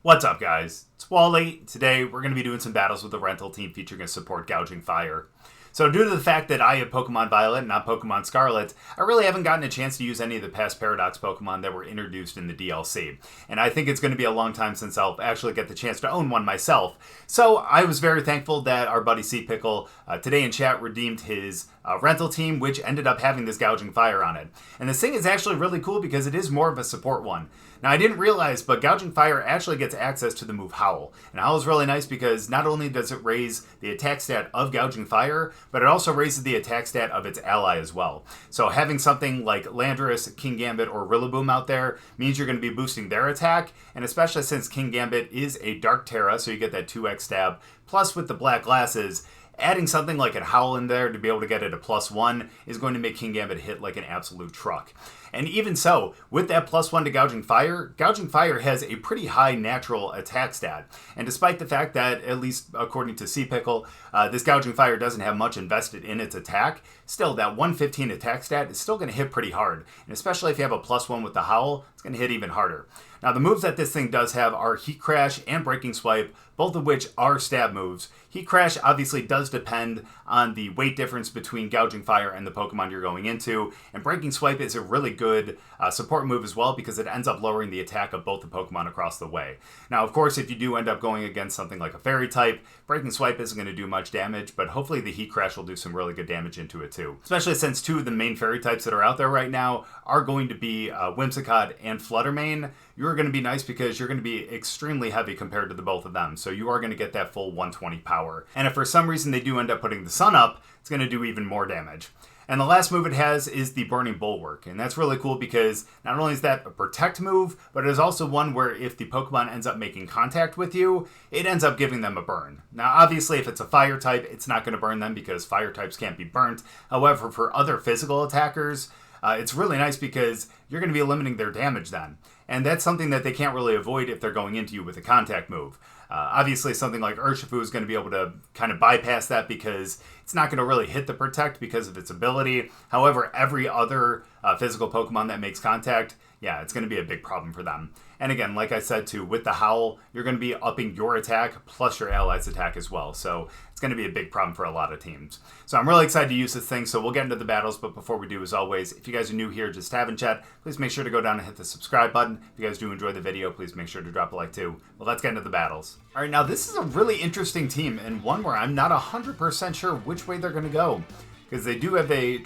What's up, guys? It's Wally. Today we're going to be doing some battles with the rental team featuring a support Gouging Fire. So due to the fact that I have Pokemon Violet and not Pokemon Scarlet, I really haven't gotten a chance to use any of the past Paradox Pokemon that were introduced in the DLC. And I think it's going to be a long time since I'll actually get the chance to own one myself. So I was very thankful that our buddy C-Pickle today in chat redeemed his rental team, which ended up having this Gouging Fire on it. And this thing is actually really cool because it is more of a support one. Now, I didn't realize, but Gouging Fire actually gets access to the move Howl. And Howl is really nice because not only does it raise the attack stat of Gouging Fire, but it also raises the attack stat of its ally as well. So having something like Landorus, Kingambit, or Rillaboom out there means you're going to be boosting their attack, and especially since Kingambit is a Dark Terra, so you get that 2x stab, plus with the black glasses, adding something like a Howl in there to be able to get it a +1 is going to make Kingambit hit like an absolute truck. And even so, with that +1 to Gouging Fire has a pretty high natural attack stat. And despite the fact that, at least according to C-Pickle, this Gouging Fire doesn't have much invested in its attack, still that 115 attack stat is still going to hit pretty hard. And especially if you have a +1 with the Howl, it's going to hit even harder. Now, the moves that this thing does have are Heat Crash and Breaking Swipe, both of which are stab moves. Heat Crash obviously does depend on the weight difference between Gouging Fire and the Pokemon you're going into, and Breaking Swipe is a really good support move as well because it ends up lowering the attack of both the Pokemon across the way. Now, of course, if you do end up going against something like a Fairy type, Breaking Swipe isn't going to do much damage, but hopefully the Heat Crash will do some really good damage into it too. Especially since two of the main Fairy types that are out there right now are going to be Whimsicott and Fluttermane. You're going to be nice because you're going to be extremely heavy compared to the both of them, so you are going to get that full 120 power. And if for some reason they do end up putting the Sun up, it's going to do even more damage. And the last move it has is the Burning Bulwark, and that's really cool because not only is that a protect move, but it is also one where if the Pokemon ends up making contact with you, it ends up giving them a burn. Now obviously if it's a Fire type, it's not going to burn them because Fire types can't be burnt. However, for other physical attackers, it's really nice because you're going to be limiting their damage then. And that's something that they can't really avoid if they're going into you with a contact move. Obviously, something like Urshifu is going to be able to kind of bypass that because it's not going to really hit the Protect because of its ability. However, every other physical Pokemon that makes contact, yeah, it's going to be a big problem for them. And again, like I said too, with the Howl, you're going to be upping your attack plus your allies' attack as well. So it's going to be a big problem for a lot of teams. So I'm really excited to use this thing, so we'll get into the battles. But before we do, as always, if you guys are new here, just having chat, please make sure to go down and hit the subscribe button. If you guys do enjoy the video, please make sure to drop a like too. Well, let's get into the battles. All right, now this is a really interesting team, and one where I'm not 100% sure which way they're going to go. Because they do have a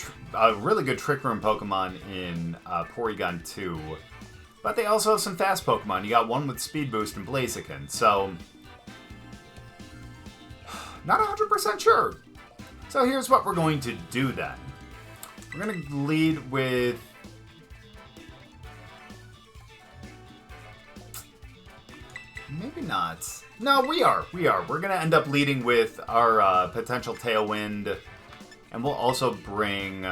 really good Trick Room Pokemon in Porygon 2. But they also have some fast Pokemon. You got one with Speed Boost and Blaziken, so not 100% sure. So here's what we're going to do then. We're going to lead with maybe not. No, we are. We're going to end up leading with our potential Tailwind, and we'll also bring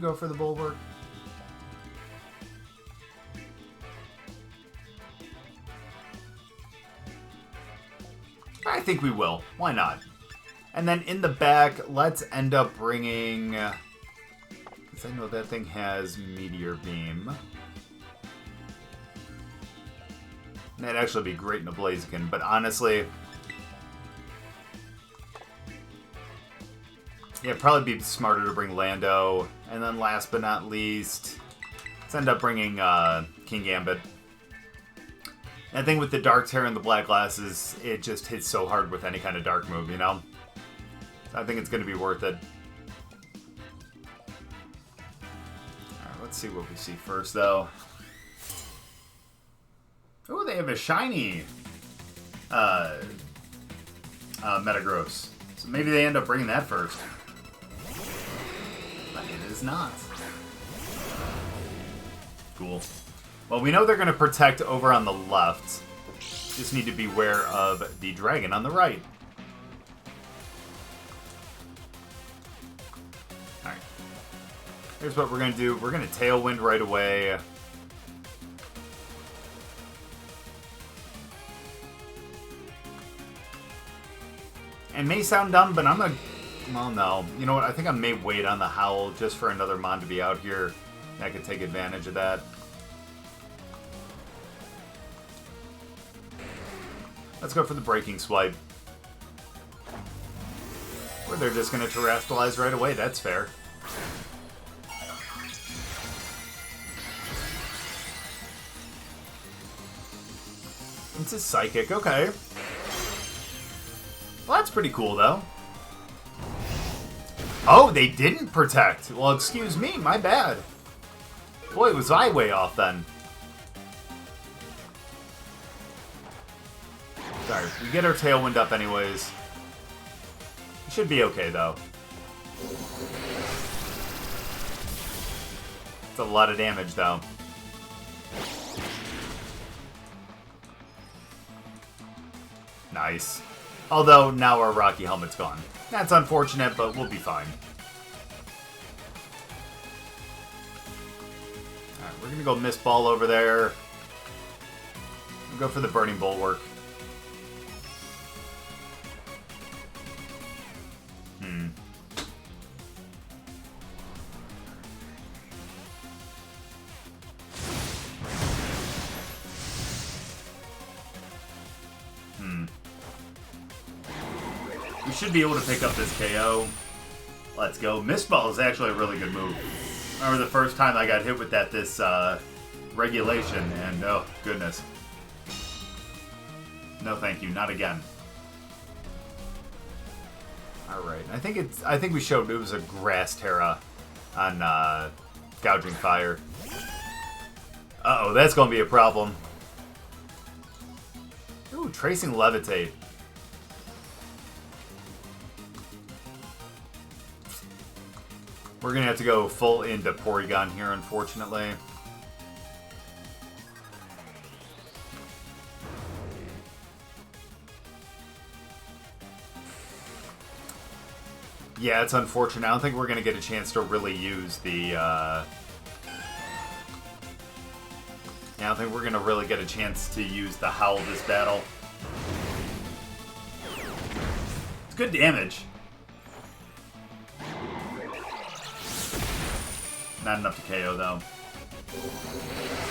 go for the Bulwark. I think we will. Why not? And then in the back, let's end up bringing, because I know that thing has Meteor Beam. That'd actually be great in a Blaziken, but honestly, yeah, it'd probably be smarter to bring Lando. And then last but not least, let's end up bringing Kingambit. And I think with the Dark Terra and the Black Glasses, it just hits so hard with any kind of dark move, you know? So I think it's going to be worth it. Alright, let's see what we see first, though. Oh, they have a shiny Metagross. So maybe they end up bringing that first. It is not. Cool. Well, we know they're going to protect over on the left. Just need to be aware of the dragon on the right. Alright. Here's what we're going to do. We're going to Tailwind right away. It may sound dumb, but I'm a... Well, no. You know what? I think I may wait on the Howl just for another Mon to be out here. I could take advantage of that. Let's go for the Breaking Swipe. Or they're just going to terrestrialize right away. That's fair. It's a Psychic. Okay. Well, that's pretty cool, though. Oh, they didn't protect. Well, excuse me. My bad. Boy, was I way off then. Sorry. We get our Tailwind up anyways. Should be okay, though. It's a lot of damage, though. Nice. Although, now our Rocky Helmet's gone. That's unfortunate, but we'll be fine. Alright, we're gonna go Mist Ball over there. We'll go for the Burning Bulwark. We should be able to pick up this KO. Let's go. Mist Ball is actually a really good move. I remember the first time I got hit with that this regulation, and oh goodness. No thank you, not again. Alright, I think we showed it was a Grass Terra on Gouging Fire. Uh-oh, that's gonna be a problem. Ooh, Tracing Levitate. We're going to have to go full into Porygon here, unfortunately. Yeah, it's unfortunate. I don't think we're going to get a chance to really use the... Yeah, I don't think we're going to really get a chance to use the Howl this battle. It's good damage. Not enough to KO, though.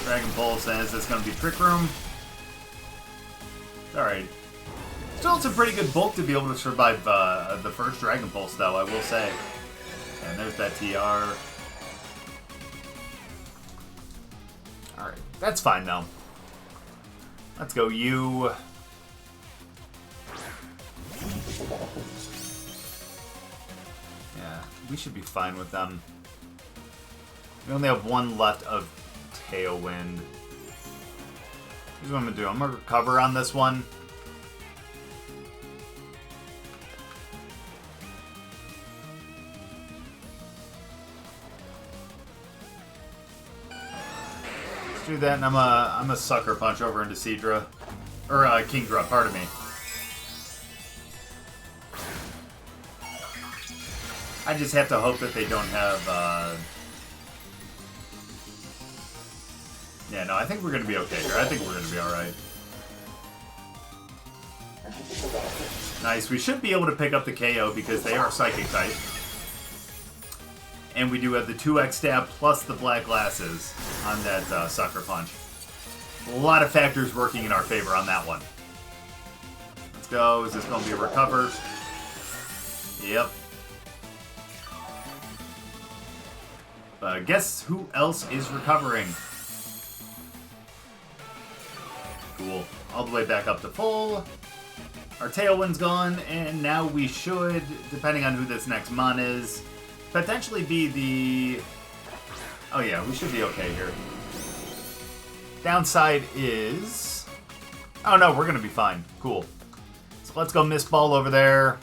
Dragon Pulse says it's going to be Trick Room. Alright. Still, it's a pretty good bulk to be able to survive the first Dragon Pulse, though, I will say. And there's that TR. Alright. That's fine, though. Let's go, you. Yeah, we should be fine with them. We only have one left of Tailwind. Here's what I'm going to do. I'm going to recover on this one. Let's do that, and I'm a Sucker Punch over into Seadra. Or Kingdra, pardon me. I just have to hope that they don't have... Yeah, no, I think we're going to be okay here. I think we're going to be alright. Nice. We should be able to pick up the KO because they are Psychic type. And we do have the 2x stab plus the Black Glasses on that Sucker Punch. A lot of factors working in our favor on that one. Let's go. Is this going to be a recover? Yep. Guess who else is recovering? Cool. All the way back up to full. Our Tailwind's gone, and now we should, depending on who this next Mon is, potentially be the... Oh yeah, we should be okay here. Downside is... Oh no, we're going to be fine. Cool. So let's go Mist Ball over there.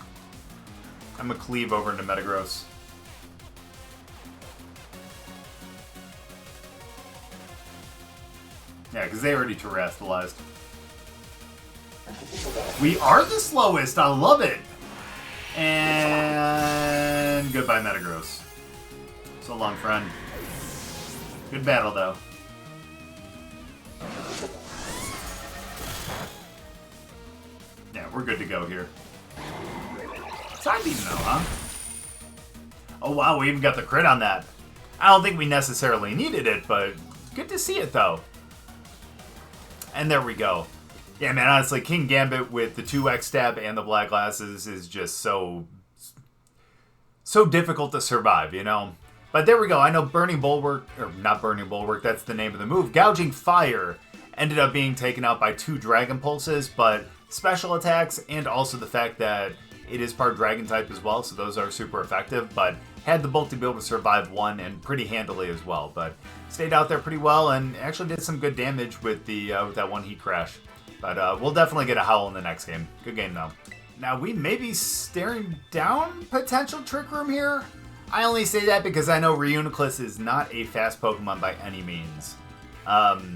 I'm going to cleave over into Metagross. Yeah, because they already terrestrialized. We are the slowest. I love it. And goodbye, Metagross. So long, friend. Good battle, though. Yeah, we're good to go here. Side beam, though, huh? Oh, wow, we even got the crit on that. I don't think we necessarily needed it, but good to see it, though. And there we go. Yeah, man, honestly, Kingambit with the 2x stab and the black glasses is just so difficult to survive, you know? But there we go. I know Burning Bulwark, or not Burning Bulwark, that's the name of the move. Gouging Fire ended up being taken out by 2 Dragon Pulses, but special attacks and also the fact that it is part Dragon type as well, so those are super effective, but had the bulk to be able to survive 1 and pretty handily as well. But stayed out there pretty well and actually did some good damage with the with that 1 heat crash. But we'll definitely get a Howl in the next game. Good game, though. Now, we may be staring down potential Trick Room here. I only say that because I know Reuniclus is not a fast Pokemon by any means. But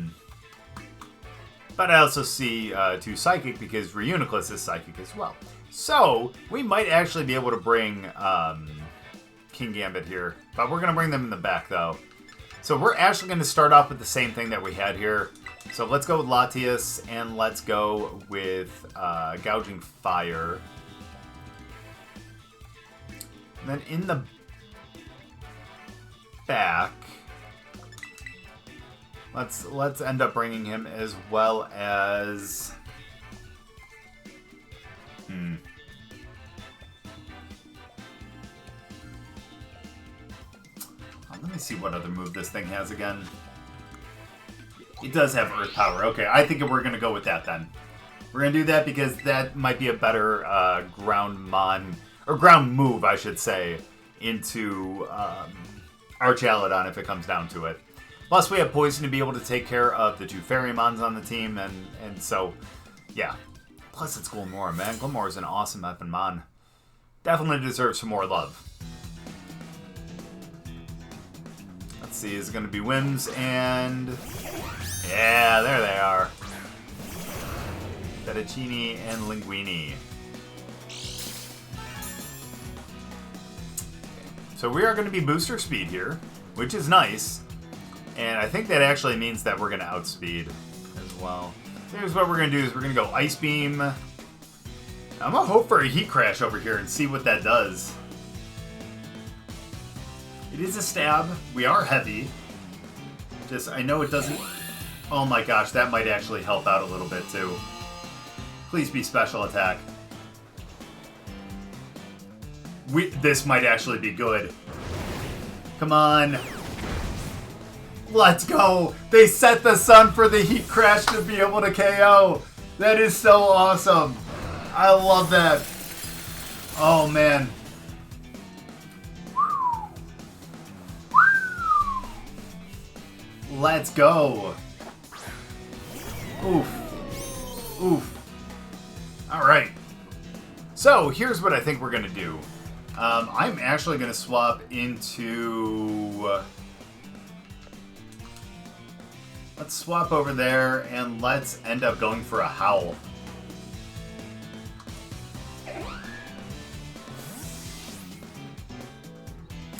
I also see 2 Psychic because Reuniclus is Psychic as well. So, we might actually be able to bring Kingambit here. But we're going to bring them in the back, though. So we're actually going to start off with the same thing that we had here. So let's go with Latias, and let's go with Gouging Fire. And then in the back, let's end up bringing him as well as... Let me see what other move this thing has again. It does have Earth Power. Okay, I think we're going to go with that then. We're going to do that because that might be a better ground move, I should say, into Archaladon if it comes down to it. Plus, we have Poison to be able to take care of the 2 Fairy-mons on the team, and so, yeah. Plus, it's Glimmora, man. Glimmora is an awesome effing mon. Definitely deserves some more love. Let's see, is it going to be Whims and... Yeah, there they are. Fettuccine and Linguini. So we are going to be booster speed here, which is nice. And I think that actually means that we're going to outspeed as well. Here's what we're going to do is we're going to go Ice Beam. I'm going to hope for a Heat Crash over here and see what that does. It is a stab. We are heavy. Just, I know it doesn't... Oh my gosh, that might actually help out a little bit too. Please be special attack. This might actually be good. Come on. Let's go. They set the sun for the Heat Crash to be able to KO. That is so awesome. I love that. Oh man. Let's go. Oof. Oof. Alright. So, here's what I think we're going to do. I'm actually going to swap into... let's swap over there, and let's end up going for a Howl.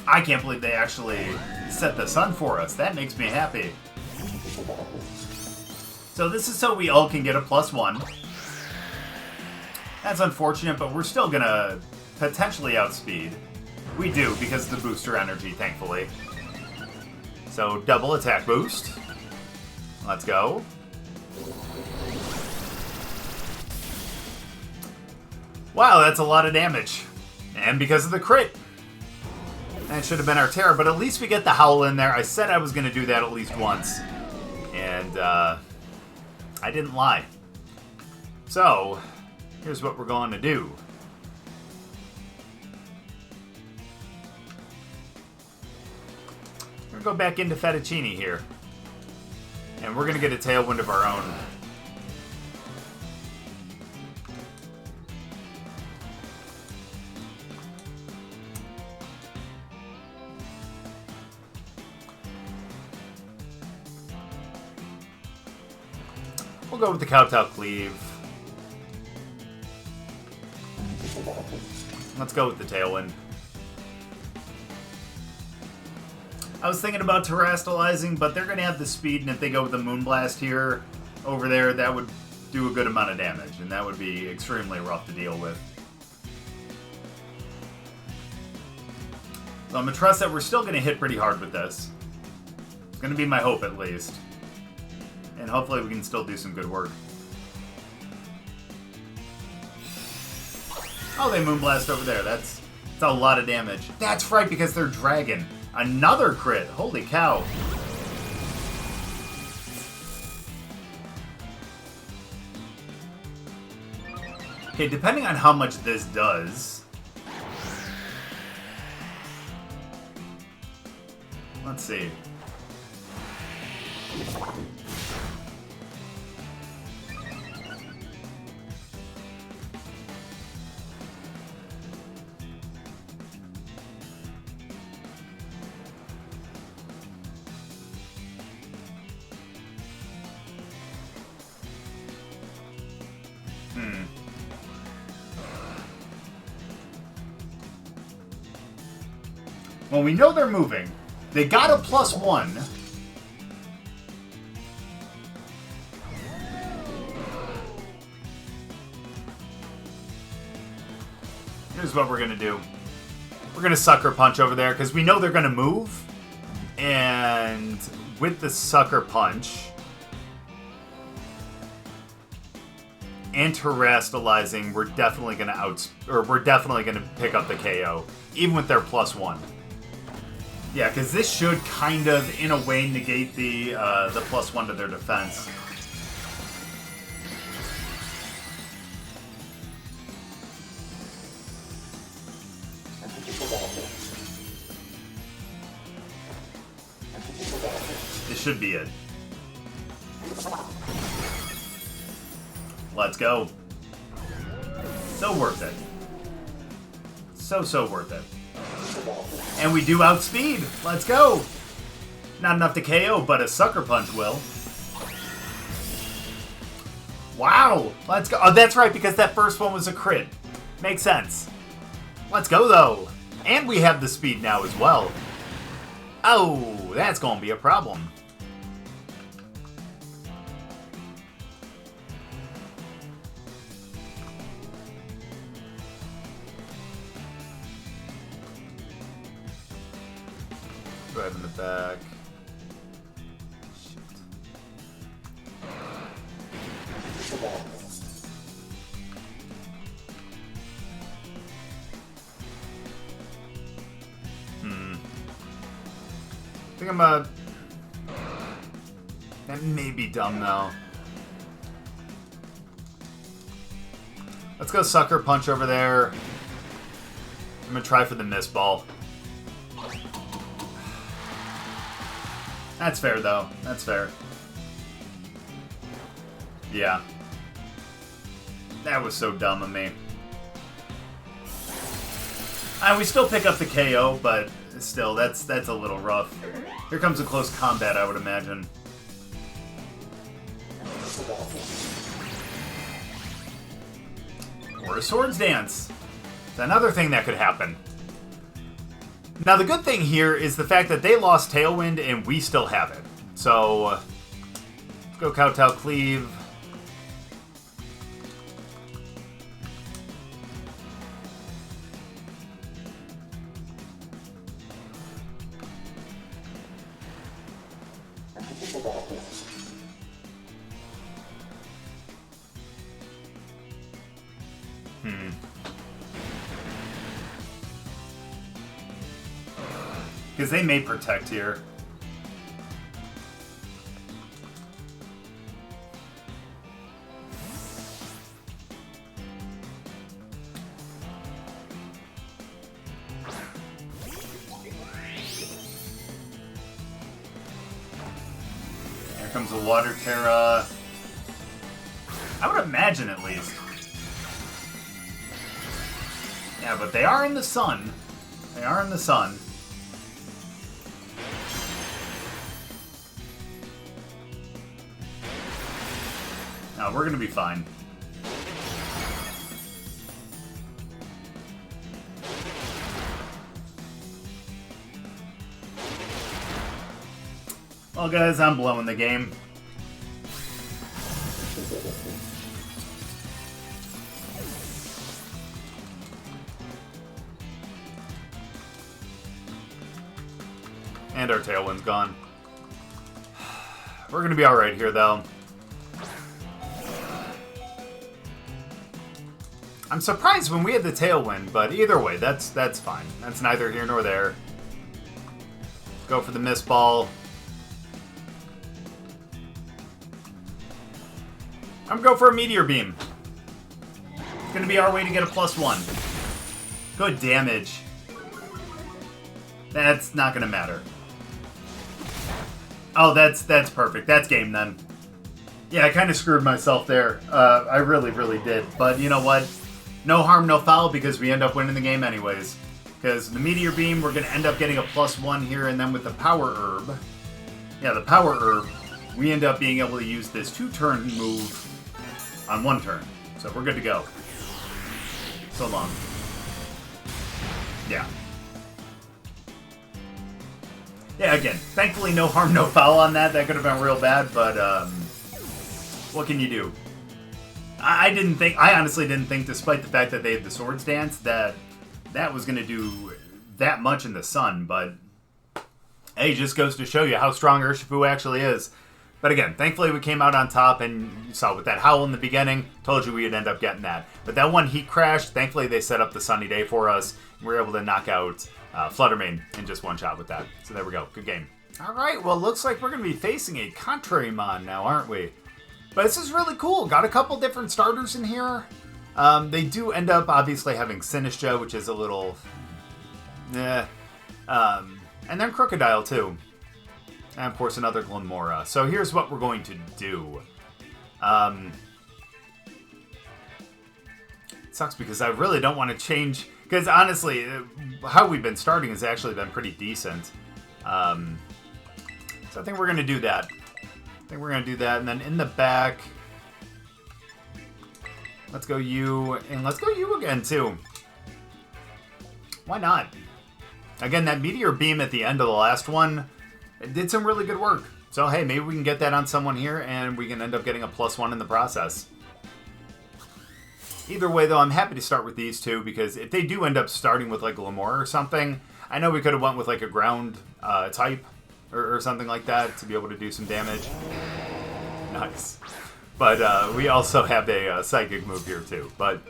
I can't believe they actually set the sun for us. That makes me happy. So this is so we all can get a +1. That's unfortunate, but we're still gonna potentially outspeed. We do, because of the booster energy, thankfully. So double attack boost. Let's go. Wow, that's a lot of damage. And because of the crit. That should have been our terror, but at least we get the Howl in there. I said I was going to do that at least once. And I didn't lie. So, here's what we're going to do. We're going to go back into Fettuccine here. And we're going to get a Tailwind of our own. We'll go with the Kowtow Cleave. Let's go with the Tailwind. I was thinking about terastallizing, but they're going to have the speed, and if they go with the Moonblast here, over there, that would do a good amount of damage, and that would be extremely rough to deal with. So I'm going to trust that we're still going to hit pretty hard with this. It's going to be my hope, at least. And hopefully we can still do some good work. Oh, they Moonblast over there. That's a lot of damage. That's right, because they're Dragon. Another crit. Holy cow. Okay, depending on how much this does... Let's see. Well, we know they're moving. They got a +1. Here's what we're going to do. We're going to Sucker Punch over there, because we know they're going to move. And with the Sucker Punch... and Terastallizing, we're definitely going to pick up the KO, even with their +1. Yeah, because this should kind of, in a way, negate the +1 to their defense. This should be it. Let's go. So worth it. So worth it. And we do outspeed. Let's go. Not enough to KO, but a Sucker Punch will. Wow. Let's go. Oh, that's right, because that first one was a crit. Makes sense. Let's go, though. And we have the speed now as well. Oh, that's going to be a problem. Drive in the back. Shit. I think I'm that may be dumb though. Let's go Sucker Punch over there. I'm gonna try for the Mist Ball. That's fair, though. That's fair. Yeah. That was so dumb of me. We still pick up the KO, but still, that's a little rough. Here comes a close combat, I would imagine. Or a Swords Dance. It's another thing that could happen. Now, the good thing here is the fact that they lost Tailwind and we still have it. So, let's go Kowtow Cleave. Because they may protect here. Here comes a Water Terra. I would imagine, at least. Yeah, but they are in the sun. They are in the sun. No, we're gonna be fine. Well, guys, I'm blowing the game. And our Tailwind's gone. We're going to be alright here, though. I'm surprised when we had the Tailwind, but either way, that's fine. That's neither here nor there. Go for the Mist Ball. I'm going to go for a Meteor Beam. It's going to be our way to get a +1. Good damage. That's not going to matter. Oh, that's perfect. That's game then. Yeah, I kind of screwed myself there. I really, really did. But you know what? No harm, no foul, because we end up winning the game anyways. Because the Meteor Beam, we're going to end up getting a +1 here, and then with the Power Herb... Yeah, the Power Herb, we end up being able to use this 2-turn move on 1 turn. So we're good to go. So long. Yeah. Yeah, again, thankfully no harm, no foul on that. That could have been real bad, but what can you do? I honestly didn't think, despite the fact that they had the Swords Dance, that was going to do that much in the sun, but hey, it just goes to show you how strong Urshifu actually is. But again, thankfully we came out on top, and you saw with that Howl in the beginning, told you we'd end up getting that. But that one Heat Crash, thankfully they set up the Sunny Day for us. We were able to knock out Fluttermane in just one shot with that. So there we go. Good game. Alright, well, looks like we're going to be facing a Contrarymon now, aren't we? But this is really cool. Got a couple different starters in here. They do end up, obviously, having Sinistcha, which is a little... And then Crocodile, too. And, of course, another Glimmora. So here's what we're going to do. It sucks because I really don't want to change... Because, honestly, how we've been starting has actually been pretty decent. So I think we're going to do that. And then in the back... Let's go you, and let's go you again, too. Why not? Again, that Meteor Beam at the end of the last one, it did some really good work. So, hey, maybe we can get that on someone here, and we can end up getting a +1 in the process. Either way, though, I'm happy to start with these two, because if they do end up starting with, like, Glimmora or something, I know we could have went with, like, a ground type or something like that to be able to do some damage. Nice. But we also have a psychic move here, too. But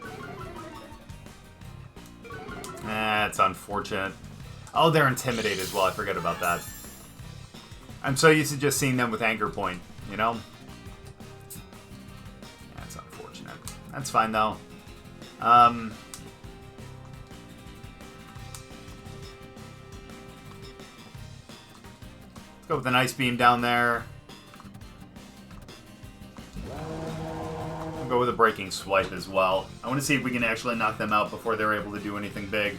that's unfortunate. Oh, they're Intimidate as well. I forget about that. I'm so used to just seeing them with Anger Point, you know? That's unfortunate. That's fine, though. Let's go with an Ice Beam down there. We'll go with a Breaking Swipe as well. I want to see if we can actually knock them out before they're able to do anything big.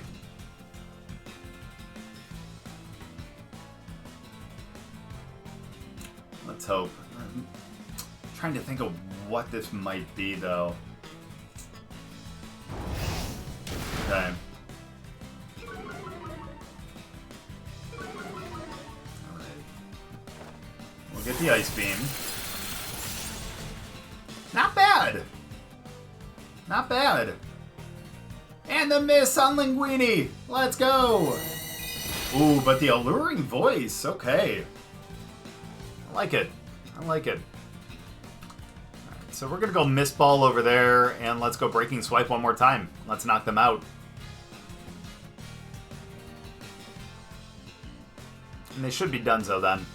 Let's hope. I'm trying to think of what this might be, though. Okay. Alright. We'll get the Ice Beam. Not bad! Not bad. And the miss on Linguini! Let's go! Ooh, but the Alluring Voice. Okay. I like it. I like it. Alright, so we're going to go Mist Ball over there, and let's go Breaking Swipe one more time. Let's knock them out. And they should be donezo then.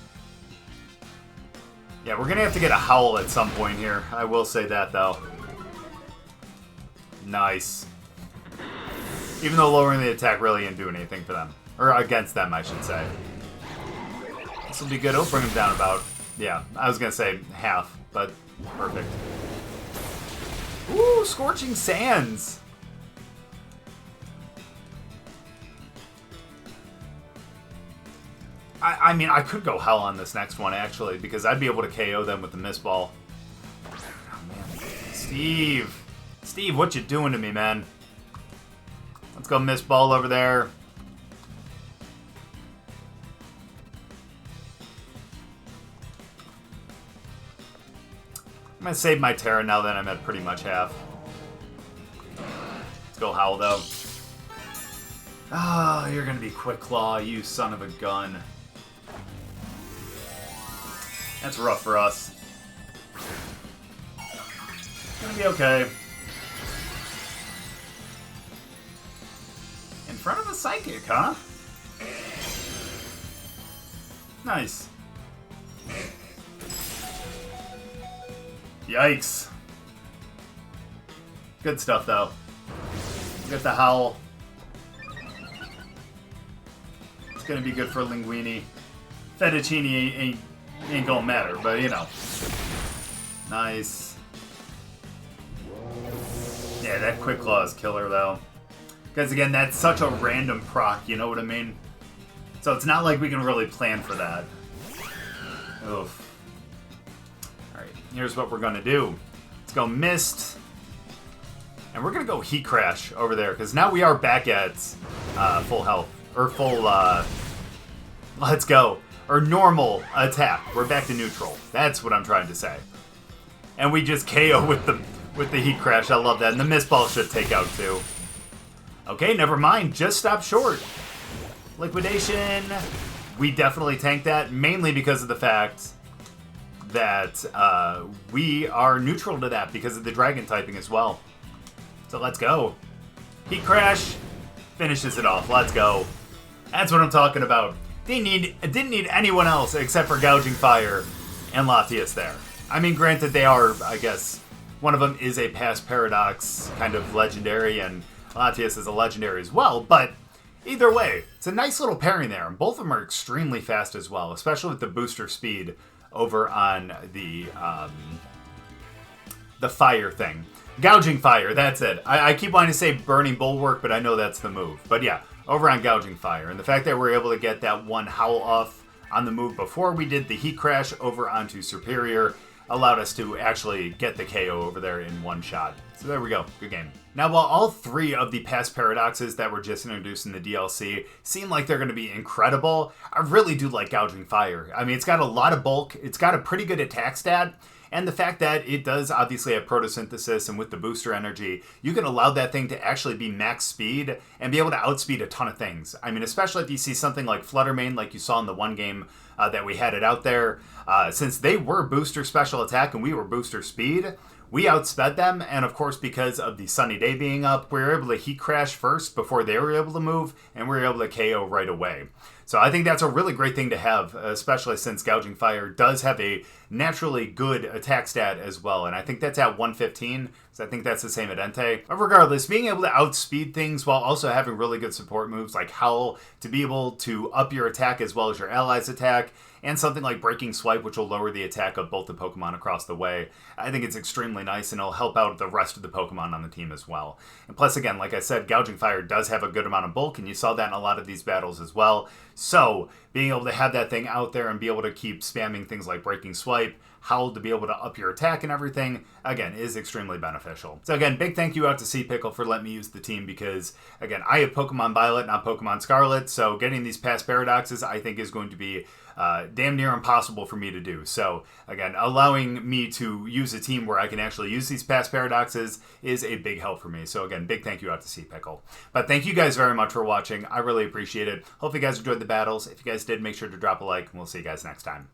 Yeah, we're going to have to get a Howl at some point here. I will say that, though. Nice. Even though lowering the attack really didn't do anything for them. Or against them, I should say. This will be good. It'll bring them down about... Yeah, I was going to say half, but perfect. Ooh, Scorching Sands! I mean, I could go Howl on this next one, actually, because I'd be able to KO them with the Mist Ball. Oh, man. Steve! Steve, what you doing to me, man? Let's go Mist Ball over there. I'm going to save my Terra now that I'm at pretty much half. Let's go Howl, though. Ah, you're going to be Quick Claw, you son of a gun. That's rough for us. It's gonna be okay. In front of a Psychic, huh? Nice. Yikes. Good stuff, though. Get the Howl. It's gonna be good for Linguini. Fettuccine ain't gonna matter, but you know. Nice. Yeah, that Quick Claw is killer, though. Because, again, that's such a random proc, you know what I mean? So it's not like we can really plan for that. Oof. Alright, here's what we're gonna do. Let's go Mist. And we're gonna go Heat Crash over there, because now we are back at full health. Or full, let's go. Or normal attack. We're back to neutral. That's what I'm trying to say. And we just KO with the Heat Crash. I love that. And the Mist Ball should take out too. Okay, never mind. Just stop short. Liquidation. We definitely tanked that, mainly because of the fact that we are neutral to that because of the Dragon typing as well. So let's go. Heat Crash finishes it off. Let's go. That's what I'm talking about. Didn't need anyone else except for Gouging Fire and Latias there. I mean, granted, they are, I guess, one of them is a past Paradox kind of legendary, and Latias is a legendary as well, but either way, it's a nice little pairing there, and both of them are extremely fast as well, especially with the booster speed over on the fire thing. Gouging Fire, that's it. I keep wanting to say Burning Bulwark, but I know that's the move. But yeah, over on Gouging Fire. And the fact that we're able to get that one Howl off on the move before we did the Heat Crash over onto Superior allowed us to actually get the KO over there in one shot. So there we go. Good game. Now, while all three of the past Paradoxes that were just introduced in the DLC seem like they're going to be incredible, I really do like Gouging Fire. I mean, it's got a lot of bulk. It's got a pretty good attack stat. And the fact that it does obviously have photosynthesis, and with the booster energy, you can allow that thing to actually be max speed and be able to outspeed a ton of things. I mean, especially if you see something like Fluttermane, like you saw in the one game that we had it out there. Since they were booster special attack and we were booster speed, we outsped them, and of course, because of the Sunny Day being up, we were able to Heat Crash first before they were able to move, and we were able to KO right away. So I think that's a really great thing to have, especially since Gouging Fire does have a naturally good attack stat as well, and I think that's at 115, so I think that's the same at Entei. But regardless, being able to outspeed things while also having really good support moves like Howl to be able to up your attack as well as your allies' attack, and something like Breaking Swipe, which will lower the attack of both the Pokemon across the way. I think it's extremely nice, and it'll help out the rest of the Pokemon on the team as well. And plus, again, like I said, Gouging Fire does have a good amount of bulk, and you saw that in a lot of these battles as well. So, being able to have that thing out there and be able to keep spamming things like Breaking Swipe, Howl to be able to up your attack and everything, again, is extremely beneficial. So again, big thank you out to C-Pickle for letting me use the team because, again, I have Pokemon Violet, not Pokemon Scarlet, so getting these past Paradoxes I think is going to be damn near impossible for me to do. So, again, allowing me to use a team where I can actually use these past Paradoxes is a big help for me. So, again, big thank you out to C-Pickle. But thank you guys very much for watching. I really appreciate it. Hope you guys enjoyed the battles. If you guys did, make sure to drop a like, and we'll see you guys next time.